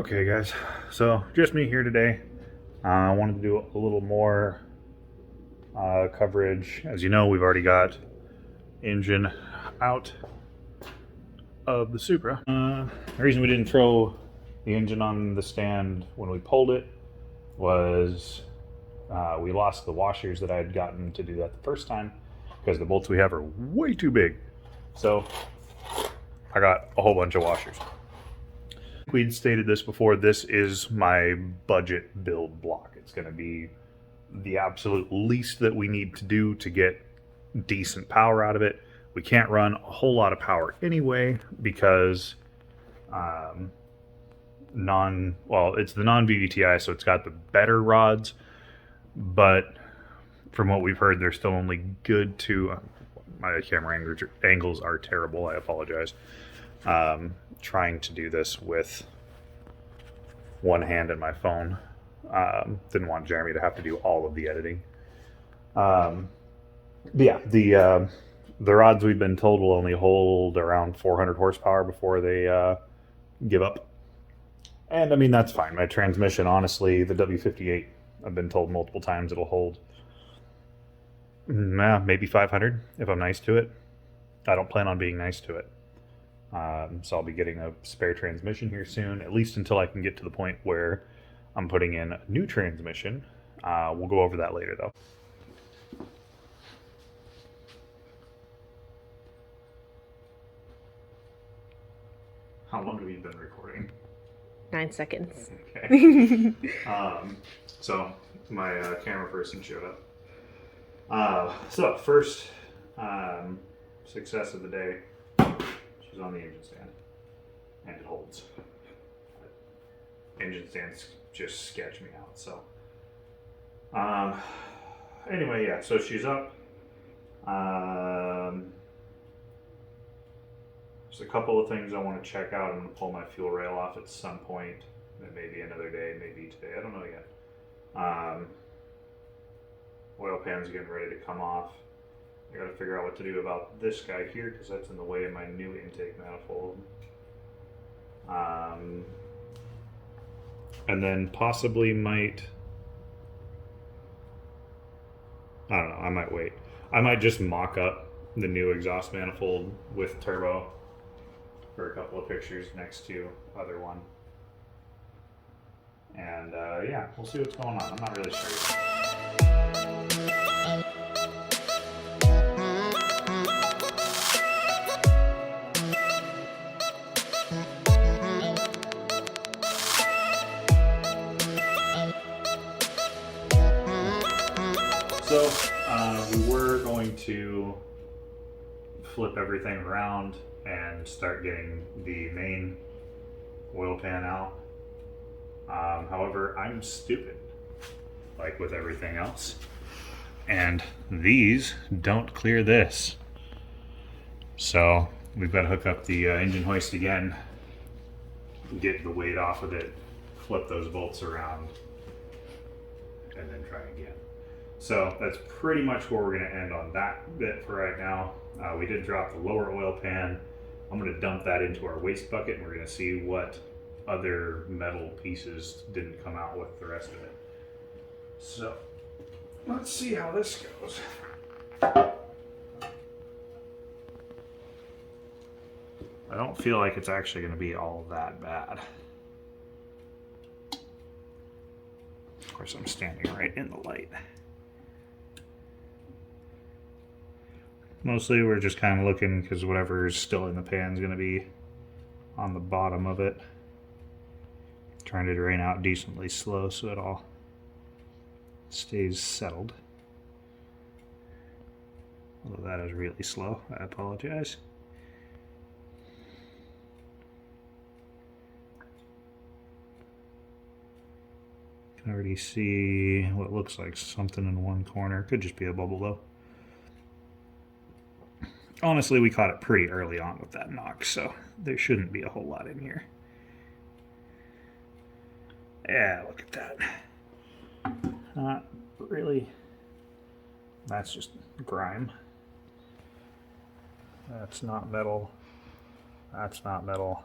Okay guys, so just me here today. I wanted to do a little more coverage. As you know, we've already got engine out of the Supra. The reason we didn't throw the engine on the stand when we pulled it was we lost the washers that I had gotten to do that the first time because the bolts we have are way too big. So I got a whole bunch of washers. We'd stated this before, this is my budget build block. It's going to be the absolute least that we need to do to get decent power out of it. We can't run a whole lot of power anyway because it's the non-VVTi, so it's got the better rods, but from what we've heard, they're still only good to, my camera angles are terrible, I apologize. Trying to do this with one hand and my phone. Didn't want Jeremy to have to do all of the editing. But yeah, the rods we've been told will only hold around 400 horsepower before they give up. And I mean, that's fine. My transmission, honestly, the W58, I've been told multiple times it'll hold maybe 500 if I'm nice to it. I don't plan on being nice to it. So I'll be getting a spare transmission here soon, at least until I can get to the point where I'm putting in a new transmission. We'll go over that later though. How long have you been recording? 9 seconds. Okay. So my camera person showed up. So first success of the day. She's on the engine stand, and it holds. Engine stands just sketch me out. So anyway, yeah. So she's up. There's a couple of things I want to check out. I'm going to pull my fuel rail off at some point. Maybe another day, maybe today. I don't know yet. Oil pan's getting ready to come off. I gotta figure out what to do about this guy here because that's in the way of my new intake manifold. And then possibly might, I don't know, I might wait. I might just mock up the new exhaust manifold with turbo for a couple of pictures next to other one. And yeah, we'll see what's going on. I'm not really sure. So we were going to flip everything around and start getting the main oil pan out. However, I'm stupid, like with everything else. And these don't clear this. So we've got to hook up the engine hoist again, get the weight off of it, flip those bolts around, and then try again. So that's pretty much where we're going to end on that bit for right now. We did drop the lower oil pan. I'm going to dump that into our waste bucket, and we're going to see what other metal pieces didn't come out with the rest of it. So let's see how this goes. I don't feel like it's actually going to be all that bad. Of course, I'm standing right in the light. Mostly we're just kind of looking because whatever's still in the pan is going to be on the bottom of it. Trying to drain out decently slow so it all stays settled. Although that is really slow, I apologize. Can already see what looks like something in one corner. Could just be a bubble though. Honestly, we caught it pretty early on with that knock, so there shouldn't be a whole lot in here. Yeah, look at that. Not really. That's just grime. That's not metal. That's not metal.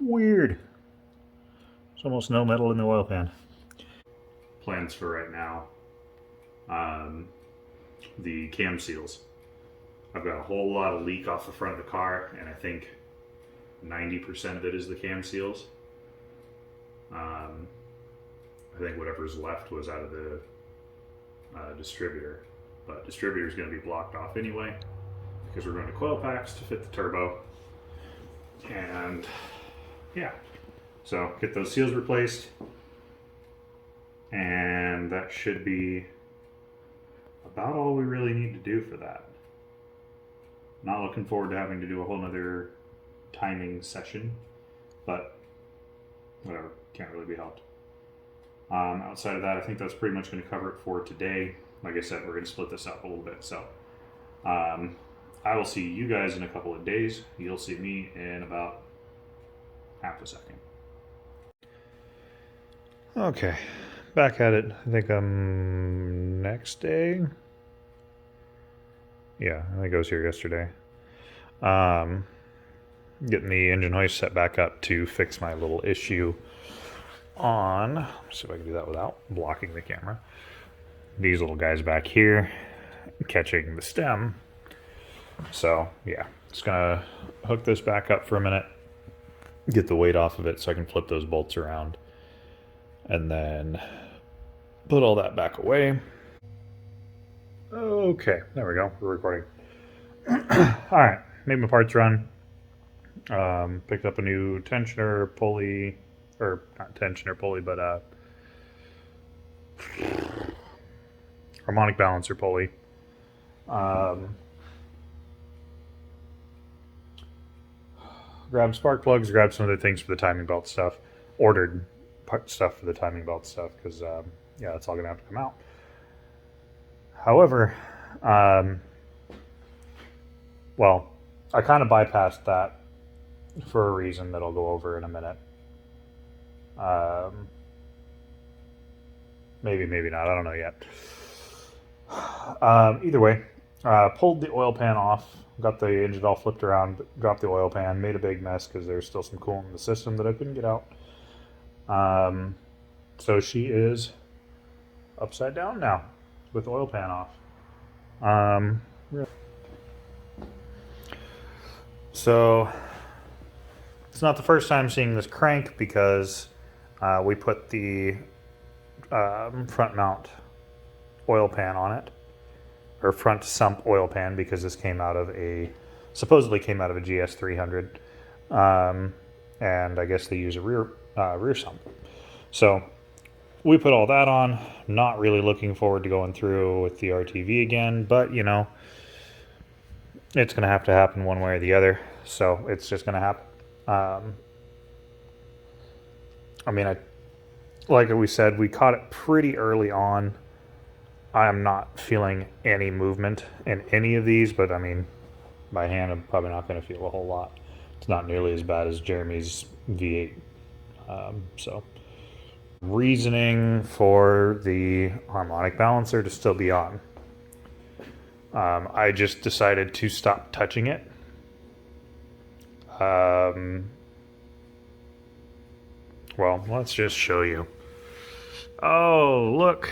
Weird. There's almost no metal in the oil pan. Plans for right now. The cam seals. I've got a whole lot of leak off the front of the car, and I think 90% of it is the cam seals. I think whatever's left was out of the distributor, but distributor is going to be blocked off anyway because we're going to coil packs to fit the turbo. And yeah, so get those seals replaced, and that should be about all we really need to do for that. Not looking forward to having to do a whole nother timing session, but whatever, can't really be helped. Outside of that, I think that's pretty much going to cover it for today. Like I said, we're going to split this up a little bit. So I will see you guys in a couple of days. You'll see me in about half a second. Okay, back at it. I think next day. Yeah, I think I was here yesterday. Getting the engine hoist set back up to fix my little issue on, let's see if I can do that without blocking the camera. These little guys back here catching the stem. So yeah, just gonna hook this back up for a minute, get the weight off of it so I can flip those bolts around, and then put all that back away. Okay, there we go, we're recording. Alright, made my parts run. Picked up a new tensioner pulley, or not tensioner pulley, but harmonic balancer pulley. Grabbed spark plugs, grabbed some other things for the timing belt stuff. Ordered stuff for the timing belt stuff because, yeah, that's all going to have to come out. However, well, I kind of bypassed that for a reason that I'll go over in a minute. Maybe not. I don't know yet. Either way, pulled the oil pan off, got the engine all flipped around, dropped the oil pan, made a big mess because there's still some coolant in the system that I couldn't get out. So she is upside down now with the oil pan off. So it's not the first time seeing this crank because we put the front mount oil pan on it, or front sump oil pan, because this supposedly came out of a GS 300, and I guess they use a rear sump. So we put all that on. Not really looking forward to going through with the RTV again, but you know, it's going to have to happen one way or the other. So it's just going to happen. I mean, like we said, we caught it pretty early on. I am not feeling any movement in any of these, but I mean, by hand, I'm probably not going to feel a whole lot. It's not nearly as bad as Jeremy's V8. So, reasoning for the harmonic balancer to still be on. I just decided to stop touching it. Well, let's just show you. Oh, look.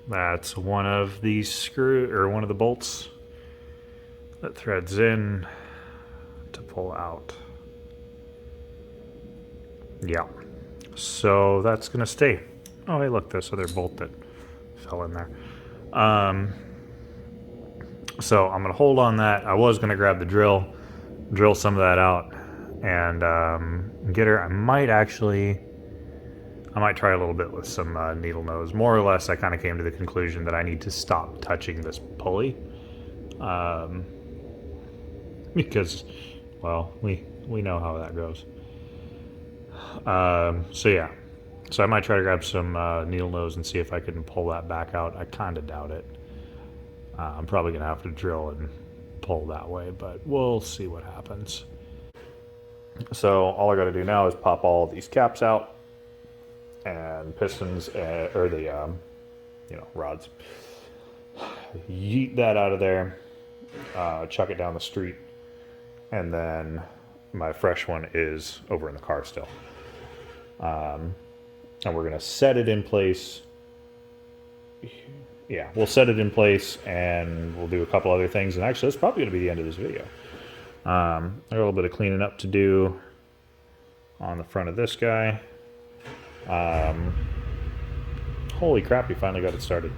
That's one of the one of the bolts that threads in to pull out. Yeah. So that's gonna stay. Oh, hey, look, this other bolt that fell in there. So I'm gonna hold on that. I was gonna grab the drill some of that out, and get her. I might try a little bit with some needle nose. More or less, I kind of came to the conclusion that I need to stop touching this pulley, because, well, we know how that goes. So yeah, so I might try to grab some needle nose and see if I can pull that back out. I kind of doubt it. I'm probably gonna have to drill and pull that way, but we'll see what happens. So all I got to do now is pop all these caps out and pistons, or the rods. Yeet that out of there, chuck it down the street, and then my fresh one is over in the car still. And we're going to set it in place. Yeah, we'll set it in place and we'll do a couple other things. And actually, that's probably going to be the end of this video. I got a little bit of cleaning up to do on the front of this guy. Holy crap, we finally got it started.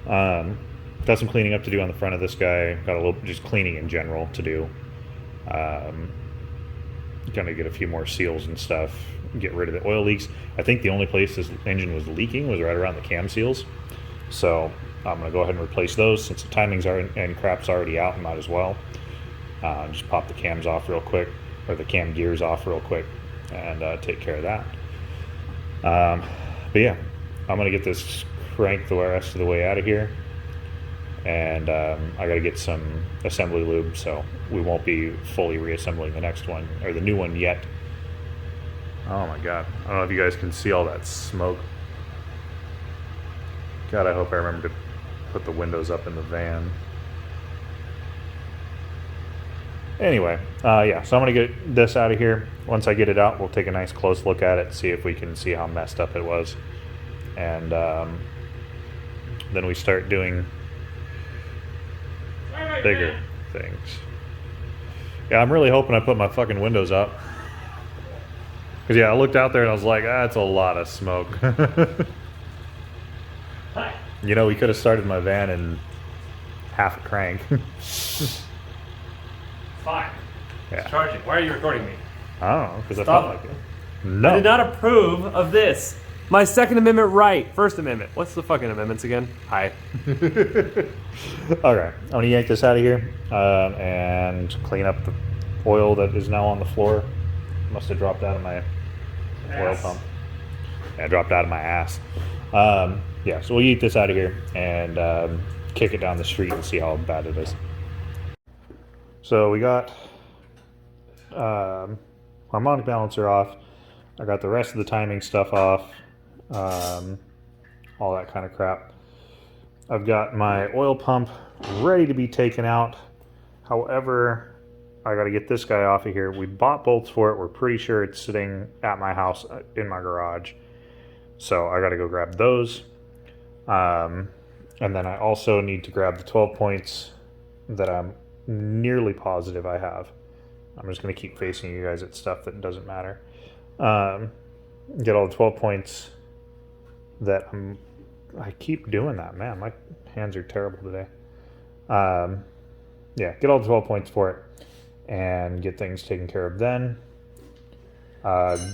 Got some cleaning up to do on the front of this guy. Got a little just cleaning in general to do. Gonna get a few more seals and stuff. Get rid of the oil leaks. I think the only place this engine was leaking was right around the cam seals. So I'm gonna go ahead and replace those since the timings are and crap's already out. Might as well. Just pop the cams off real quick, or the cam gears off real quick, and take care of that. But yeah, I'm gonna get this cranked the rest of the way out of here. And I got to get some assembly lube, so we won't be fully reassembling the next one, or the new one yet. Oh my god. I don't know if you guys can see all that smoke. God, I hope I remember to put the windows up in the van. Anyway, yeah, so I'm going to get this out of here. Once I get it out, we'll take a nice close look at it, see if we can see how messed up it was. And then we start doing bigger things. Yeah, I'm really hoping I put my fucking windows up. Because, yeah, I looked out there and I was like, that's a lot of smoke. You know, we could have started my van in half a crank. Fine. Yeah. It's charging. Why are you recording me? I don't know, because I Stop. felt like it. No. I did not approve of this. My Second Amendment right. First Amendment. What's the fucking amendments again? Hi. Alright, I'm going to yank this out of here and clean up the oil that is now on the floor. Must have dropped out of my oil pump. Yeah, dropped out of my ass. Yeah, so we'll yank this out of here and kick it down the street and see how bad it is. So we got harmonic balancer off. I got the rest of the timing stuff off. All that kind of crap. I've got my oil pump ready to be taken out. However, I got to get this guy off of here. We bought bolts for it. We're pretty sure it's sitting at my house in my garage. So I got to go grab those. And then I also need to grab the 12 points that I'm nearly positive I have. I'm just going to keep facing you guys at stuff that doesn't matter. Get all the 12 points that I keep doing that, man. My hands are terrible today. Yeah, get all the 12 points for it and get things taken care of then.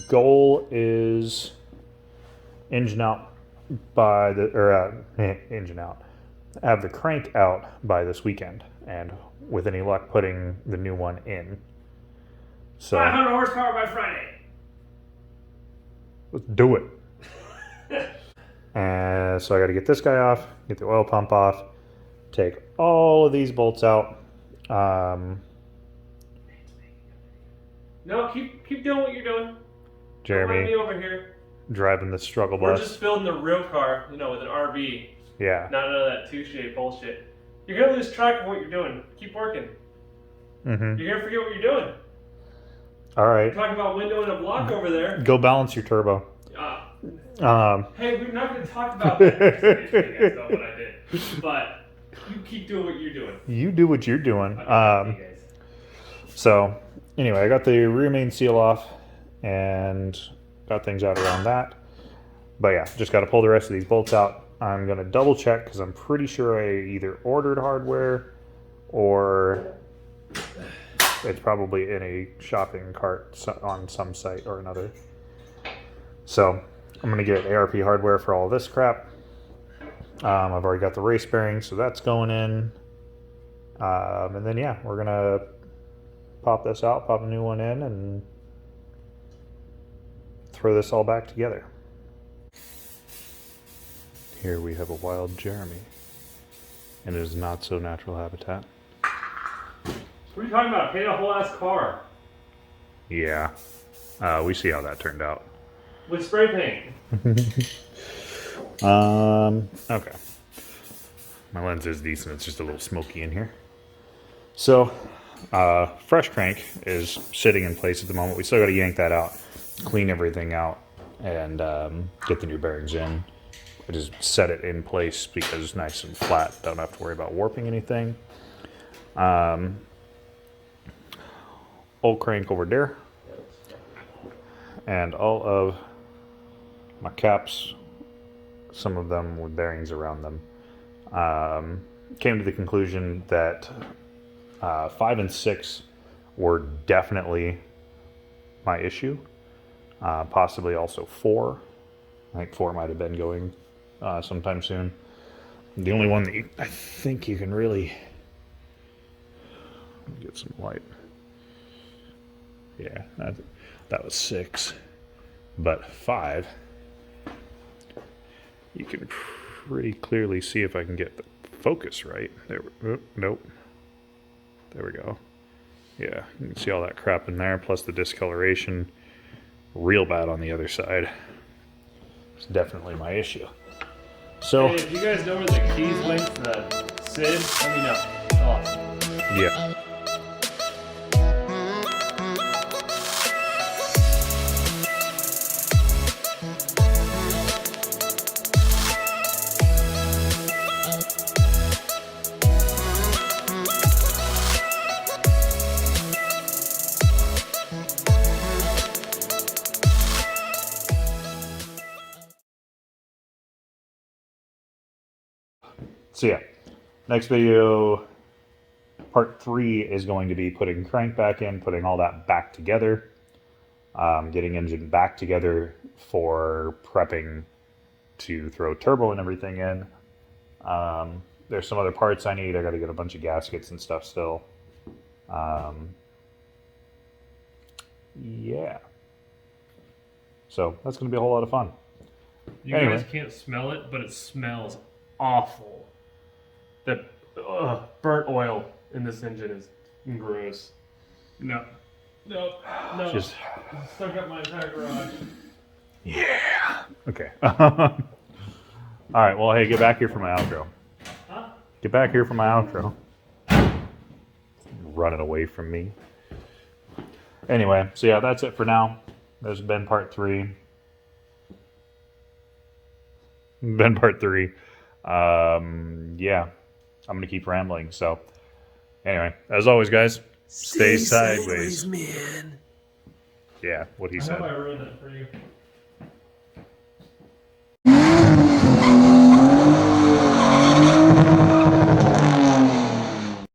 Goal is engine out by the, engine out. Have the crank out by this weekend, and with any luck, putting the new one in. So 500 horsepower by Friday. let's do it. And so I got to get this guy off, get the oil pump off, take all of these bolts out. No, keep doing what you're doing. Jeremy, Don't let me over here. driving the struggle We're bus. just building a real car, with an RV. Yeah. Not none of that two-shape bullshit. You're gonna lose track of what you're doing. Keep working. Mm-hmm. You're gonna forget what you're doing. All right. Talking about windowing a block over there. Go balance your turbo. Hey, we're not going to talk about that. That's not what I did. But you keep doing what you're doing. You do what you're doing. Okay, So, anyway, I got the rear main seal off and got things out around that. But yeah, just got to pull the rest of these bolts out. I'm going to double check because I'm pretty sure I either ordered hardware or it's probably in a shopping cart on some site or another. So I'm going to get ARP hardware for all this crap. I've already got the race bearings, so that's going in. And then, yeah, we're going to pop this out, pop a new one in, and throw this all back together. Here we have a wild Jeremy, and it is not so natural habitat. What are you talking about? Paint a whole ass car. Yeah, we see how that turned out. With spray paint. Okay. My lens is decent, it's just a little smoky in here. So, fresh crank is sitting in place at the moment. We still got to yank that out, clean everything out, and get the new bearings in. I just set it in place because it's nice and flat. Don't have to worry about warping anything. Old crank over there. And all of my caps, some of them with bearings around them. Came to the conclusion that 5 and 6 were definitely my issue. Possibly also 4. I think 4 might have been going sometime soon. The only one that I think you can really get some light. Yeah, that was 6. But 5, you can pretty clearly see if I can get the focus right. There, nope. There we go. Yeah, you can see all that crap in there, plus the discoloration. Real bad on the other side. It's definitely my issue. So, Hey, if you guys know where the keys link to the SID, let me know. Awesome. yeah. So yeah, next video, part 3 is going to be putting crank back in, putting all that back together, getting engine back together for prepping to throw turbo and everything in. There's some other parts I need. I got to get a bunch of gaskets and stuff still. Yeah. So that's going to be a whole lot of fun. You Anyway. guys can't smell it, but it smells awful. The burnt oil in this engine is gross. No. Just Stuck up my entire garage. yeah. Okay. All right. Well, hey, get back here for my outro. Huh? Get back here for my outro. Running away from me. Anyway, so yeah, that's it for now. There's been part 3. Been part 3. Yeah, I'm gonna keep rambling. So, anyway, as always, guys, stay sideways, man. Yeah, what he I said. hope I ruined it for you.